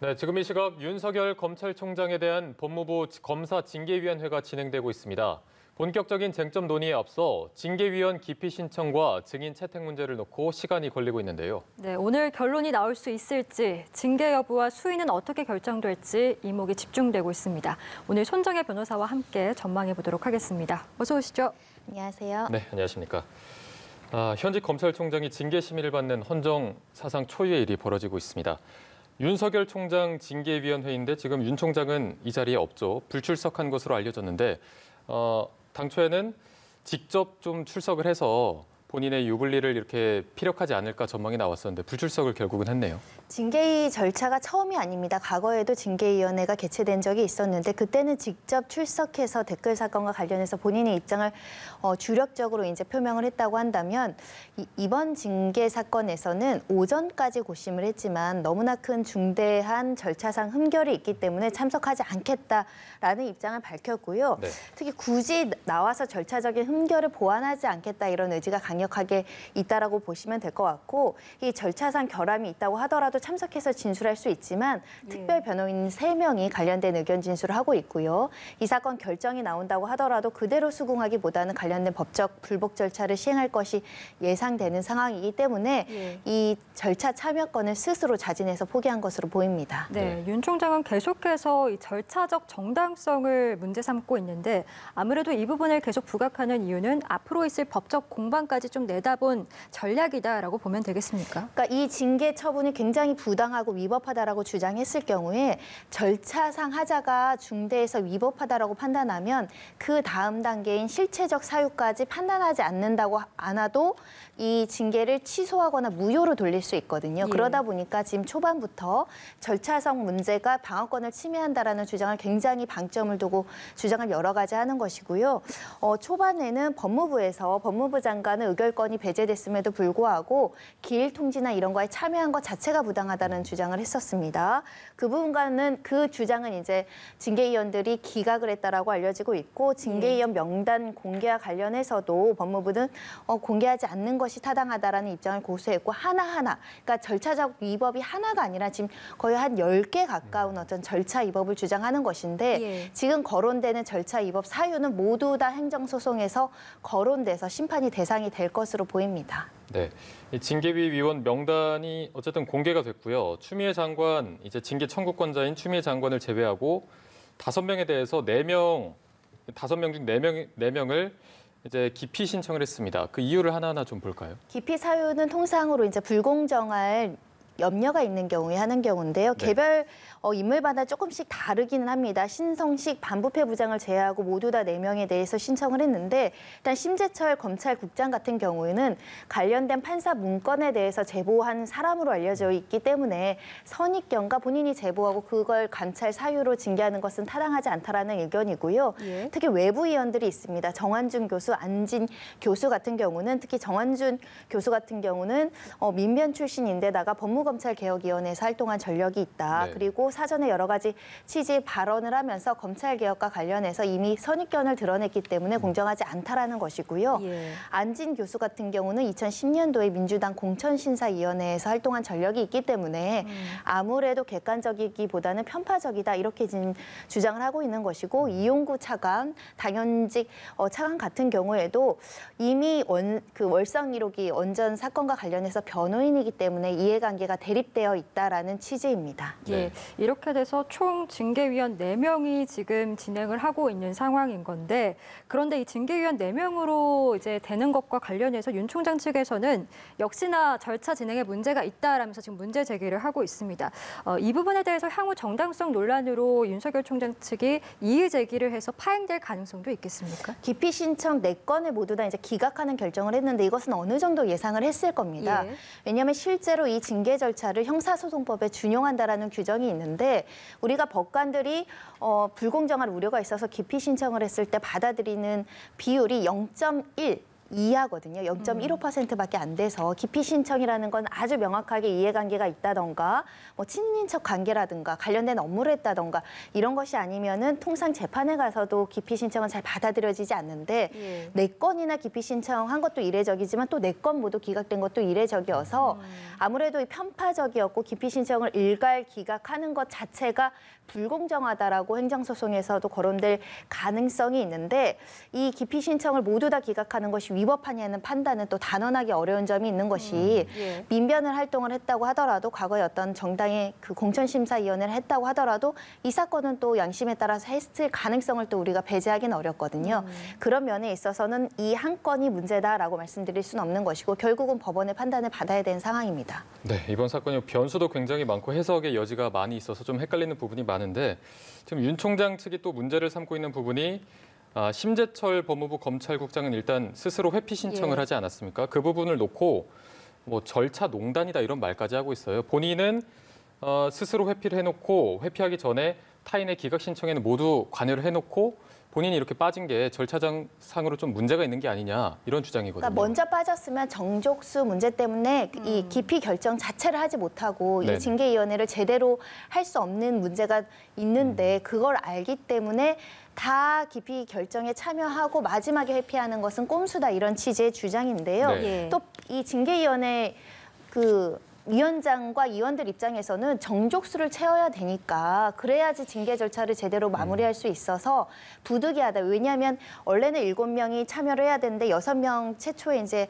네, 지금 이 시각 윤석열 검찰총장에 대한 법무부 검사 징계위원회가 진행되고 있습니다. 본격적인 쟁점 논의에 앞서 징계위원 기피 신청과 증인 채택 문제를 놓고 시간이 걸리고 있는데요. 네, 오늘 결론이 나올 수 있을지, 징계 여부와 수위는 어떻게 결정될지 이목이 집중되고 있습니다. 오늘 손정혜 변호사와 함께 전망해 보도록 하겠습니다. 어서 오시죠. 안녕하세요. 네, 안녕하십니까. 현직 검찰총장이 징계 심의를 받는 헌정 사상 초유의 일이 벌어지고 있습니다. 윤석열 총장 징계위원회인데 지금 윤 총장은 이 자리에 없죠. 불출석한 것으로 알려졌는데 당초에는 직접 좀 출석을 해서 본인의 유불리를 이렇게 피력하지 않을까 전망이 나왔었는데 불출석을 결국은 했네요. 징계위 절차가 처음이 아닙니다. 과거에도 징계위원회가 개최된 적이 있었는데 그때는 직접 출석해서 댓글 사건과 관련해서 본인의 입장을 주력적으로 이제 표명을 했다고 한다면 이번 징계 사건에서는 오전까지 고심을 했지만 너무나 큰 중대한 절차상 흠결이 있기 때문에 참석하지 않겠다라는 입장을 밝혔고요. 네. 특히 굳이 나와서 절차적인 흠결을 보완하지 않겠다 이런 의지가 강력하게 있다라고 보시면 될 것 같고 이 절차상 결함이 있다고 하더라도 참석해서 진술할 수 있지만 특별 변호인 3명이 관련된 의견 진술을 하고 있고요. 이 사건 결정이 나온다고 하더라도 그대로 수긍하기보다는 관련된 법적 불복 절차를 시행할 것이 예상되는 상황이기 때문에 이 절차 참여권을 스스로 자진해서 포기한 것으로 보입니다. 네, 윤 총장은 계속해서 이 절차적 정당성을 문제 삼고 있는데 아무래도 이 부분을 계속 부각하는 이유는 앞으로 있을 법적 공방까지 좀 내다본 전략이다라고 보면 되겠습니까? 그러니까 이 징계 처분이 굉장히 부당하고 위법하다라고 주장했을 경우에 절차상 하자가 중대해서 위법하다라고 판단하면 그 다음 단계인 실체적 사유까지 판단하지 않아도 이 징계를 취소하거나 무효로 돌릴 수 있거든요. 그러다 보니까 지금 초반부터 절차상 문제가 방어권을 침해한다라는 주장을 굉장히 방점을 두고 주장을 여러 가지 하는 것이고요. 초반에는 법무부 장관은 의결권이 배제됐음에도 불구하고 기일 통지나 이런 거에 참여한 것 자체가 부당하다는 주장을 했었습니다. 그 주장은 이제 징계위원들이 기각을 했다라고 알려지고 있고 징계위원 명단 공개와 관련해서도 법무부는 공개하지 않는 것이 타당하다라는 입장을 고수했고 하나하나 그러니까 절차적 위법이 하나가 아니라 지금 거의 한 10개 가까운 어떤 절차 위법을 주장하는 것인데 지금 거론되는 절차 위법 사유는 모두 다 행정소송에서 거론돼서 심판이 대상이 될 것으로 보입니다. 네, 이 징계위 위원 명단이 어쨌든 공개가 됐고요. 추미애 장관, 이제 징계 청구권자인 추미애 장관을 제외하고 5명에 대해서 5명 중 4명을 이제 기피 신청을 했습니다. 그 이유를 하나하나 좀 볼까요? 기피 사유는 통상으로 이제 불공정할 염려가 있는 경우에 하는 경우인데요. 개별 인물마다 조금씩 다르기는 합니다. 신성식, 반부패 부장을 제외하고 모두 다 4명에 대해서 신청을 했는데 일단 심재철 검찰국장 같은 경우에는 관련된 판사 문건에 대해서 제보한 사람으로 알려져 있기 때문에 선입견과 본인이 제보하고 그걸 감찰 사유로 징계하는 것은 타당하지 않다라는 의견이고요. 특히 외부위원들이 있습니다. 정환준 교수, 안진 교수 같은 경우는 특히 정환준 교수 같은 경우는 민변 출신인데다가 법무검찰개혁위원회에서 활동한 전력이 있다. 그리고 사전에 여러 가지 취지 발언을 하면서 검찰개혁과 관련해서 이미 선입견을 드러냈기 때문에 공정하지 않다라는 것이고요. 안진 교수 같은 경우는 2010년도에 민주당 공천심사위원회에서 활동한 전력이 있기 때문에 아무래도 객관적이기보다는 편파적이다 이렇게 지금 주장을 하고 있는 것이고 이용구 차관, 당연직 차관 같은 경우에도 이미 월성 1호기 원전 사건과 관련해서 변호인이기 때문에 이해관계가 대립되어 있다라는 취지입니다. 이렇게 돼서 총 징계위원 4명이 지금 진행을 하고 있는 상황인 건데 그런데 이 징계위원 4명으로 이제 되는 것과 관련해서 윤 총장 측에서는 역시나 절차 진행에 문제가 있다라면서 지금 문제 제기를 하고 있습니다. 이 부분에 대해서 향후 정당성 논란으로 윤석열 총장 측이 이의 제기를 해서 파행될 가능성도 있겠습니까? 기피 신청 4건을 모두 다 이제 기각하는 결정을 했는데 이것은 어느 정도 예상을 했을 겁니다. 왜냐하면 실제로 이 징계 절차를 형사소송법에 준용한다라는 규정이 있는데 우리가 법관들이 불공정할 우려가 있어서 기피 신청을 했을 때 받아들이는 비율이 0.1 이하거든요. 0.15%밖에 안 돼서 기피 신청이라는 건 아주 명확하게 이해관계가 있다던가 뭐 친인척 관계라든가 관련된 업무를 했다던가 이런 것이 아니면은 통상 재판에 가서도 기피 신청은 잘 받아들여지지 않는데 예. 4건이나 기피 신청한 것도 이례적이지만 또 4건 모두 기각된 것도 이례적이어서 아무래도 이 편파적이었고 기피 신청을 일괄 기각하는 것 자체가 불공정하다라고 행정소송에서도 거론될 가능성이 있는데 이 기피 신청을 모두 다 기각하는 것이 위법하냐는 판단은 또 단언하기 어려운 점이 있는 것이 예. 민변을 활동을 했다고 하더라도 과거에 어떤 정당의 그 공천심사위원회를 했다고 하더라도 이 사건은 또 양심에 따라서 했을 가능성을 또 우리가 배제하기는 어렵거든요. 그런 면에 있어서는 이 한 건이 문제다라고 말씀드릴 수는 없는 것이고 결국은 법원의 판단을 받아야 되는 상황입니다. 네, 이번 사건이 변수도 굉장히 많고 해석의 여지가 많이 있어서 좀 헷갈리는 부분이 많은데 지금 윤 총장 측이 또 문제를 삼고 있는 부분이 심재철 법무부 검찰국장은 일단 스스로 회피 신청을 예. 하지 않았습니까? 그 부분을 놓고 뭐 절차 농단이다 이런 말까지 하고 있어요. 본인은 스스로 회피를 해놓고 회피하기 전에 타인의 기각 신청에는 모두 관여를 해놓고 본인이 이렇게 빠진 게 절차상으로 좀 문제가 있는 게 아니냐 이런 주장이거든요. 그러니까 먼저 빠졌으면 정족수 문제 때문에 이 기피 결정 자체를 하지 못하고 네네. 이 징계위원회를 제대로 할 수 없는 문제가 있는데 그걸 알기 때문에 다 기피 결정에 참여하고 마지막에 회피하는 것은 꼼수다 이런 취지의 주장인데요. 네. 예. 또 이 징계위원회 그 위원장과 위원들 입장에서는 정족수를 채워야 되니까 그래야지 징계 절차를 제대로 마무리할 수 있어서 부득이하다. 왜냐하면 원래는 7명이 참여를 해야 되는데 6명 최초에 이제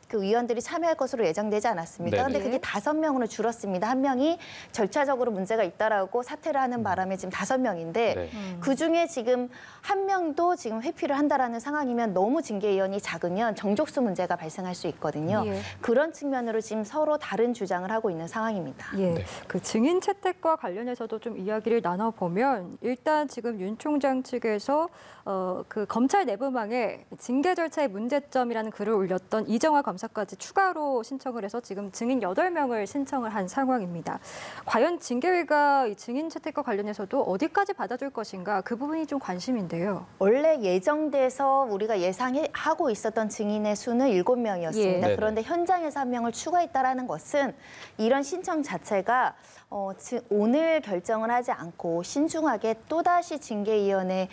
그 위원들이 참여할 것으로 예정되지 않았습니까? 네네. 그런데 그게 5명으로 줄었습니다. 한 명이 절차적으로 문제가 있다라고 사퇴를 하는 바람에 지금 5명인데 네. 그중에 지금 한 명도 지금 회피를 한다라는 상황이면 너무 징계위원이 작으면 정족수 문제가 발생할 수 있거든요. 예. 그런 측면으로 지금 서로 다른 주장을 하고 있는 상황입니다. 예, 네. 그 증인 채택과 관련해서도 좀 이야기를 나눠보면 일단 지금 윤 총장 측에서 그 검찰 내부망에 징계 절차의 문제점이라는 글을 올렸던 이정화 검사까지 추가로 신청을 해서 지금 증인 8명을 신청을 한 상황입니다. 과연 징계위가 이 증인 채택과 관련해서도 어디까지 받아줄 것인가 그 부분이 좀 관심인데요. 원래 예정돼서 우리가 예상하고 있었던 증인의 수는 7명이었습니다. 예. 네네. 그런데 현장에서 1명을 추가했다라는 것은 이런 신청 자체가 오늘 결정을 하지 않고 신중하게 또다시 징계위원회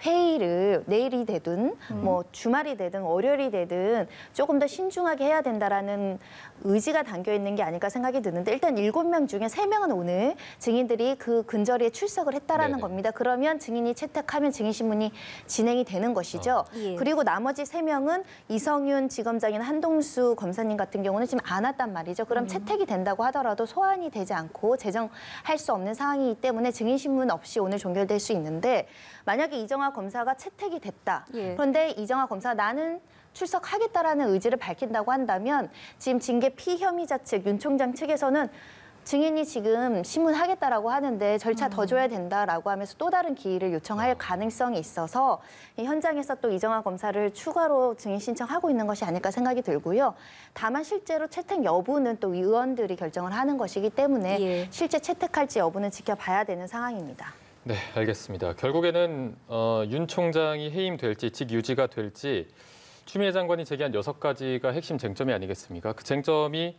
회의를 내일이 되든 뭐 주말이 되든 월요일이 되든 조금 더 신중하게 해야 된다라는 의지가 담겨 있는 게 아닐까 생각이 드는데 일단 7명 중에 3명은 오늘 증인들이 그 근저리에 출석을 했다라는 네네. 겁니다. 그러면 증인이 채택하면 증인 신문이 진행이 되는 것이죠. 예. 그리고 나머지 3명은 이성윤 지검장이나 한동수 검사님 같은 경우는 지금 안 왔단 말이죠. 그럼 채택이 된다고 하더라도 소환이 되지 않고 제정할 수 없는 상황이기 때문에 증인 신문 없이 오늘 종결될 수 있는데 만약에 이정화 검사가 채택이 됐다. 예. 그런데 이정화 검사가 나는 출석하겠다라는 의지를 밝힌다고 한다면 지금 징계 피혐의자 측, 윤 총장 측에서는 증인이 지금 신문하겠다라고 하는데 절차 더 줘야 된다라고 하면서 또 다른 기일을 요청할 가능성이 있어서 이 현장에서 또 이정화 검사를 추가로 증인 신청하고 있는 것이 아닐까 생각이 들고요. 다만 실제로 채택 여부는 또 의원들이 결정을 하는 것이기 때문에 예. 실제 채택할지 여부는 지켜봐야 되는 상황입니다. 네, 알겠습니다. 결국에는 윤 총장이 해임될지 직 유지가 될지 추미애 장관이 제기한 6가지가 핵심 쟁점이 아니겠습니까? 그 쟁점이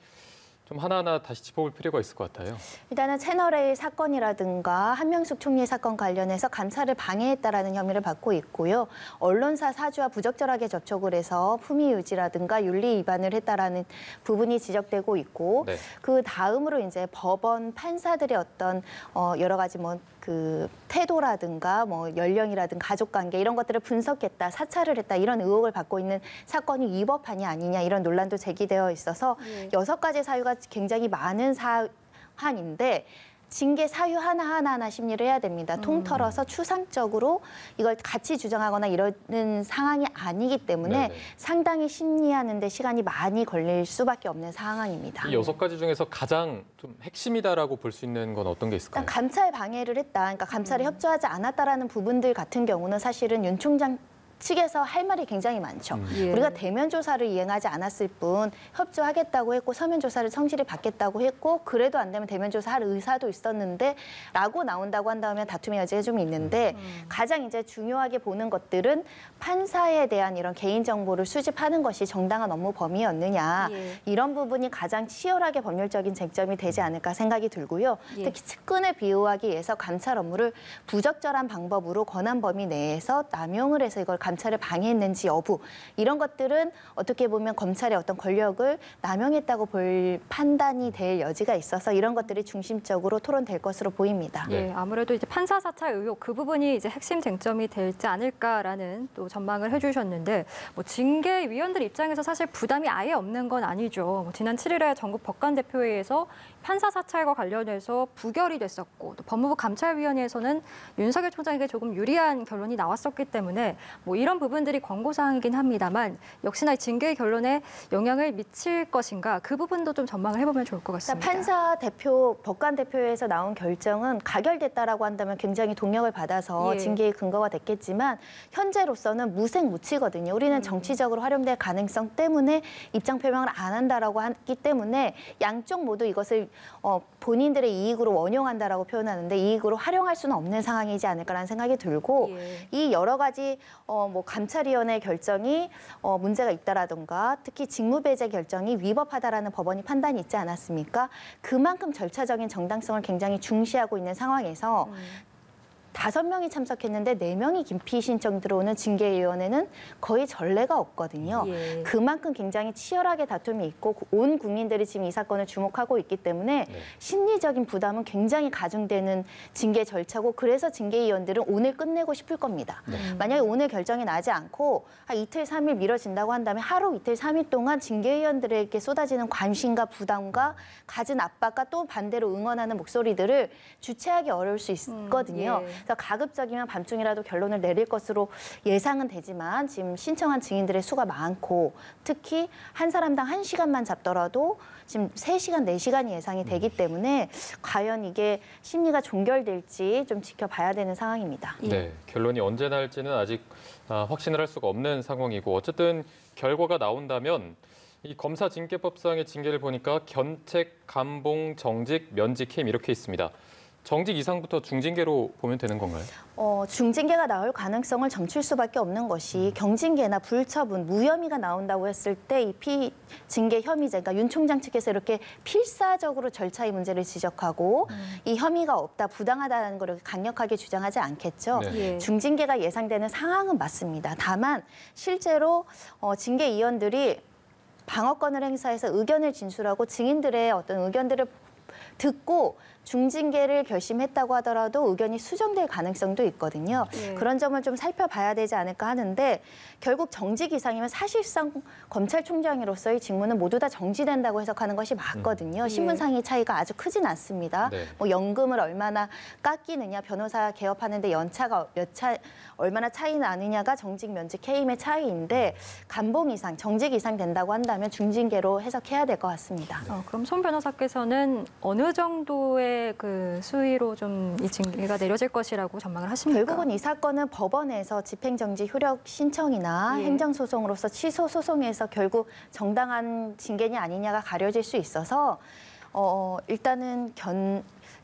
좀 하나하나 다시 짚어볼 필요가 있을 것 같아요. 일단은 채널A 사건이라든가 한명숙 총리 사건 관련해서 감찰을 방해했다라는 혐의를 받고 있고요. 언론사 사주와 부적절하게 접촉을 해서 품위 유지라든가 윤리 위반을 했다라는 부분이 지적되고 있고 네. 그 다음으로 이제 법원 판사들의 어떤 여러 가지 그 태도라든가 연령이라든가 가족관계 이런 것들을 분석했다, 사찰을 했다 이런 의혹을 받고 있는 사건이 위법하냐 아니냐 이런 논란도 제기되어 있어서 6가지 사유가 굉장히 많은 사안인데 징계 사유 하나하나 심리를 해야 됩니다. 통틀어서 추상적으로 이걸 같이 주장하거나 이러는 상황이 아니기 때문에 네네. 상당히 심리하는 데 시간이 많이 걸릴 수밖에 없는 상황입니다. 이 6가지 중에서 가장 좀 핵심이다라고 볼 수 있는 건 어떤 게 있을까요? 일단 감찰 방해를 했다. 그러니까 감찰에 협조하지 않았다라는 부분들 같은 경우는 사실은 윤 총장 측에서 할 말이 굉장히 많죠. 예. 우리가 대면 조사를 이행하지 않았을 뿐 협조하겠다고 했고 서면 조사를 성실히 받겠다고 했고 그래도 안 되면 대면 조사할 의사도 있었는데 라고 나온다고 한다면 다툼의 여지가 좀 있는데 가장 이제 중요하게 보는 것들은 판사에 대한 이런 개인정보를 수집하는 것이 정당한 업무 범위였느냐 예. 이런 부분이 가장 치열하게 법률적인 쟁점이 되지 않을까 생각이 들고요. 예. 특히 측근을 비호하기 위해서 감찰 업무를 부적절한 방법으로 권한 범위 내에서 남용을 해서 이걸 감찰을 방해했는지 여부 이런 것들은 어떻게 보면 검찰의 어떤 권력을 남용했다고 볼 판단이 될 여지가 있어서 이런 것들이 중심적으로 토론될 것으로 보입니다. 예, 아무래도 이제 판사 사찰 의혹 그 부분이 이제 핵심 쟁점이 되지 않을까라는 또 전망을 해주셨는데 뭐 징계위원들 입장에서 사실 부담이 아예 없는 건 아니죠. 뭐 지난 7일에 전국 법관대표회의에서 판사 사찰과 관련해서 부결이 됐었고 또 법무부 감찰위원회에서는 윤석열 총장에게 조금 유리한 결론이 나왔었기 때문에 뭐 이런 부분들이 권고사항이긴 합니다만 역시나 징계 결론에 영향을 미칠 것인가 그 부분도 좀 전망을 해보면 좋을 것 같습니다. 판사 대표, 법관 대표에서 나온 결정은 가결됐다라고 한다면 굉장히 동력을 받아서 예. 징계의 근거가 됐겠지만 현재로서는 무색무취거든요. 우리는 정치적으로 활용될 가능성 때문에 입장 표명을 안 한다라고 했기 때문에 양쪽 모두 이것을 본인들의 이익으로 원용한다라고 표현하는데 이익으로 활용할 수는 없는 상황이지 않을까라는 생각이 들고 예. 이 여러 가지 뭐 감찰위원회 결정이 문제가 있다라든가 특히 직무배제 결정이 위법하다라는 법원이 판단이 있지 않았습니까? 그만큼 절차적인 정당성을 굉장히 중시하고 있는 상황에서 5명이 참석했는데 4명이 기피 신청 들어오는 징계위원회는 거의 전례가 없거든요. 예. 그만큼 굉장히 치열하게 다툼이 있고 온 국민들이 지금 이 사건을 주목하고 있기 때문에 심리적인 부담은 굉장히 가중되는 징계 절차고 그래서 징계위원들은 오늘 끝내고 싶을 겁니다. 만약에 오늘 결정이 나지 않고 이틀, 3일 미뤄진다고 한다면 하루, 이틀, 3일 동안 징계위원들에게 쏟아지는 관심과 부담과 갖은 압박과 또 반대로 응원하는 목소리들을 주체하기 어려울 수 있거든요. 예. 그래서 가급적이면 밤중이라도 결론을 내릴 것으로 예상은 되지만 지금 신청한 증인들의 수가 많고 특히 한 사람당 1시간만 잡더라도 지금 3시간, 4시간이 예상이 되기 때문에 과연 이게 심리가 종결될지 좀 지켜봐야 되는 상황입니다. 네, 결론이 언제 날지는 아직 확신을 할 수가 없는 상황이고 어쨌든 결과가 나온다면 이 검사 징계법상의 징계를 보니까 견책, 감봉, 정직, 면직, 해임 이렇게 있습니다. 정직 이상부터 중징계로 보면 되는 건가요? 중징계가 나올 가능성을 점칠 수밖에 없는 것이 경징계나 불처분, 무혐의가 나온다고 했을 때 이 피징계 혐의자, 그러니까 윤 총장 측에서 이렇게 필사적으로 절차의 문제를 지적하고 이 혐의가 없다, 부당하다는 걸 강력하게 주장하지 않겠죠. 네. 예. 중징계가 예상되는 상황은 맞습니다. 다만 실제로 징계위원들이 방어권을 행사해서 의견을 진술하고 증인들의 어떤 의견들을 듣고 중징계를 결심했다고 하더라도 의견이 수정될 가능성도 있거든요. 예. 그런 점을 좀 살펴봐야 되지 않을까 하는데 결국 정직 이상이면 사실상 검찰총장으로서의 직무는 모두 다 정지된다고 해석하는 것이 맞거든요. 신분상의 차이가 아주 크진 않습니다. 네. 뭐 연금을 얼마나 깎이느냐, 변호사 개업하는데 연차가 얼마나 차이 나느냐가 정직, 면직, 해임의 차이인데 감봉 이상, 정직 이상 된다고 한다면 중징계로 해석해야 될 것 같습니다. 그럼 손 변호사께서는 어느 정도의 그 수위로 좀 이 징계가 내려질 것이라고 전망을 하십니까? 결국은 이 사건은 법원에서 집행정지 효력 신청이나 예. 행정소송으로서 취소 소송에서 결국 정당한 징계냐 아니냐가 가려질 수 있어서 일단은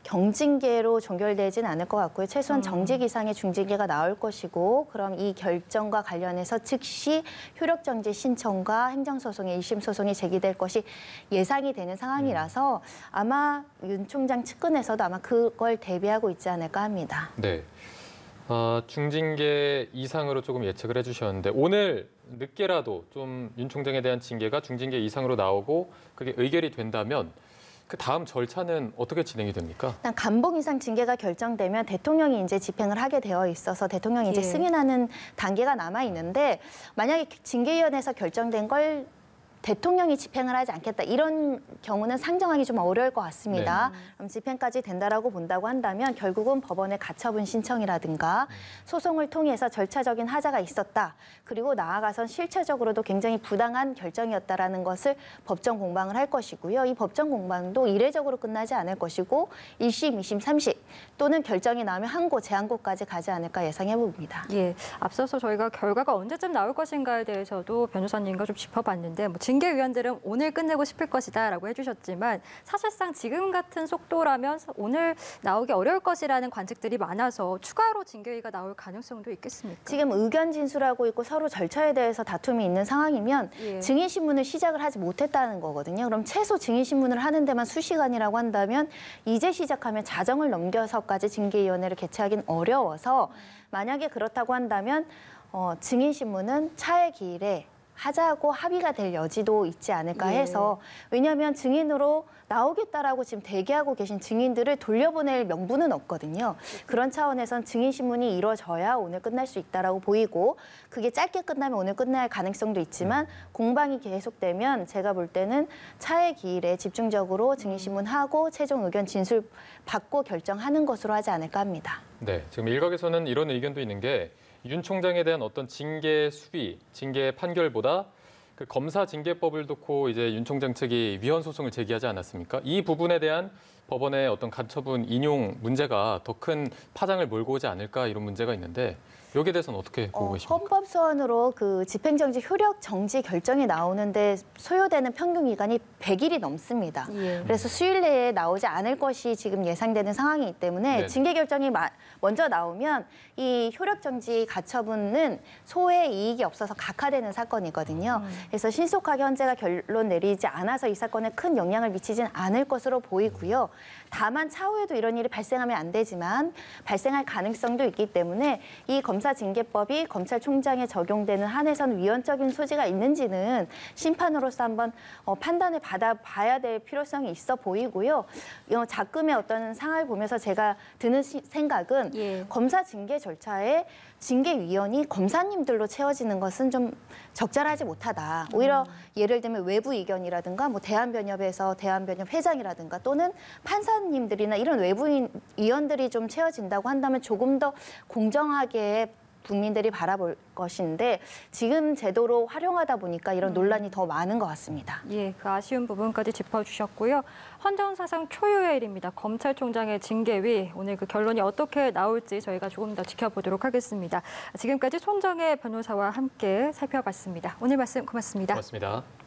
경징계로 종결되진 않을 것 같고요. 최소한 정직 이상의 중징계가 나올 것이고 그럼 이 결정과 관련해서 즉시 효력정지 신청과 행정소송의 1심 소송이 제기될 것이 예상이 되는 상황이라서 아마 윤 총장 측근에서도 아마 그걸 대비하고 있지 않을까 합니다. 네. 중징계 이상으로 조금 예측을 해주셨는데 오늘 늦게라도 좀 윤 총장에 대한 징계가 중징계 이상으로 나오고 그게 의결이 된다면 그 다음 절차는 어떻게 진행이 됩니까? 일단 감봉 이상 징계가 결정되면 대통령이 이제 집행을 하게 되어 있어서 대통령이 이제 예. 승인하는 단계가 남아 있는데 만약에 징계위원회에서 결정된 걸 대통령이 집행을 하지 않겠다. 이런 경우는 상정하기 좀 어려울 것 같습니다. 그럼 집행까지 된다라고 본다고 한다면 결국은 법원에 가처분 신청이라든가 소송을 통해서 절차적인 하자가 있었다. 그리고 나아가선 실체적으로도 굉장히 부당한 결정이었다라는 것을 법정 공방을 할 것이고요. 이 법정 공방도 이례적으로 끝나지 않을 것이고 1심, 2심, 3심 또는 결정이 나오면 항고, 재항고까지 가지 않을까 예상해 봅니다. 예, 앞서서 저희가 결과가 언제쯤 나올 것인가에 대해서도 변호사님과 좀 짚어봤는데 징계위원들은 오늘 끝내고 싶을 것이다라고 해주셨지만 사실상 지금 같은 속도라면 오늘 나오기 어려울 것이라는 관측들이 많아서 추가로 징계위가 나올 가능성도 있겠습니까? 지금 의견 진술하고 있고 서로 절차에 대해서 다툼이 있는 상황이면 예. 증인신문을 시작을 하지 못했다는 거거든요. 그럼 최소 증인신문을 하는 데만 수시간이라고 한다면 이제 시작하면 자정을 넘겨서까지 징계위원회를 개최하기는 어려워서 만약에 그렇다고 한다면 증인신문은 차의 기일에 하자고 합의가 될 여지도 있지 않을까 해서 왜냐하면 증인으로 나오겠다라고 지금 대기하고 계신 증인들을 돌려보낼 명분은 없거든요. 그런 차원에선 증인신문이 이루어져야 오늘 끝날 수 있다라고 보이고 그게 짧게 끝나면 오늘 끝날 가능성도 있지만 공방이 계속되면 제가 볼 때는 차의 기일에 집중적으로 증인신문하고 최종 의견 진술 받고 결정하는 것으로 하지 않을까 합니다. 네, 지금 일각에서는 이런 의견도 있는 게 윤 총장에 대한 어떤 징계 수위, 징계 판결보다 그 검사 징계법을 놓고 이제 윤 총장 측이 위헌 소송을 제기하지 않았습니까? 이 부분에 대한 법원의 어떤 가처분 인용 문제가 더 큰 파장을 몰고 오지 않을까 이런 문제가 있는데 여기에 대해서는 어떻게 보고 계십니까? 헌법 소원으로 그 집행정지 효력 정지 결정이 나오는데 소요되는 평균 기간이 100일이 넘습니다. 예. 그래서 수일 내에 나오지 않을 것이 지금 예상되는 상황이기 때문에 네네. 징계 결정이 먼저 나오면 이 효력 정지 가처분은 소의 이익이 없어서 각하되는 사건이거든요. 그래서 신속하게 헌재가 결론 내리지 않아서 이 사건에 큰 영향을 미치진 않을 것으로 보이고요. 다만 차후에도 이런 일이 발생하면 안 되지만 발생할 가능성도 있기 때문에 이 검사징계법이 검찰총장에 적용되는 한에선 위헌적인 소지가 있는지는 심판으로서 한번 판단을 받아봐야 될 필요성이 있어 보이고요. 작금의 어떤 상황을 보면서 제가 드는 생각은 예. 검사징계 절차에 징계위원이 검사님들로 채워지는 것은 좀 적절하지 못하다. 오히려 예를 들면 외부 의견이라든가 뭐 대한변협에서 대한변협 회장이라든가 또는 판사님들이나 이런 외부인 위원들이 좀 채워진다고 한다면 조금 더 공정하게 국민들이 바라볼 것인데 지금 제도로 활용하다 보니까 이런 논란이 더 많은 것 같습니다. 예, 그 아쉬운 부분까지 짚어주셨고요. 헌정사상 초유의 일입니다. 검찰총장의 징계위 오늘 그 결론이 어떻게 나올지 저희가 조금 더 지켜보도록 하겠습니다. 지금까지 손정혜 변호사와 함께 살펴봤습니다. 오늘 말씀 고맙습니다. 고맙습니다.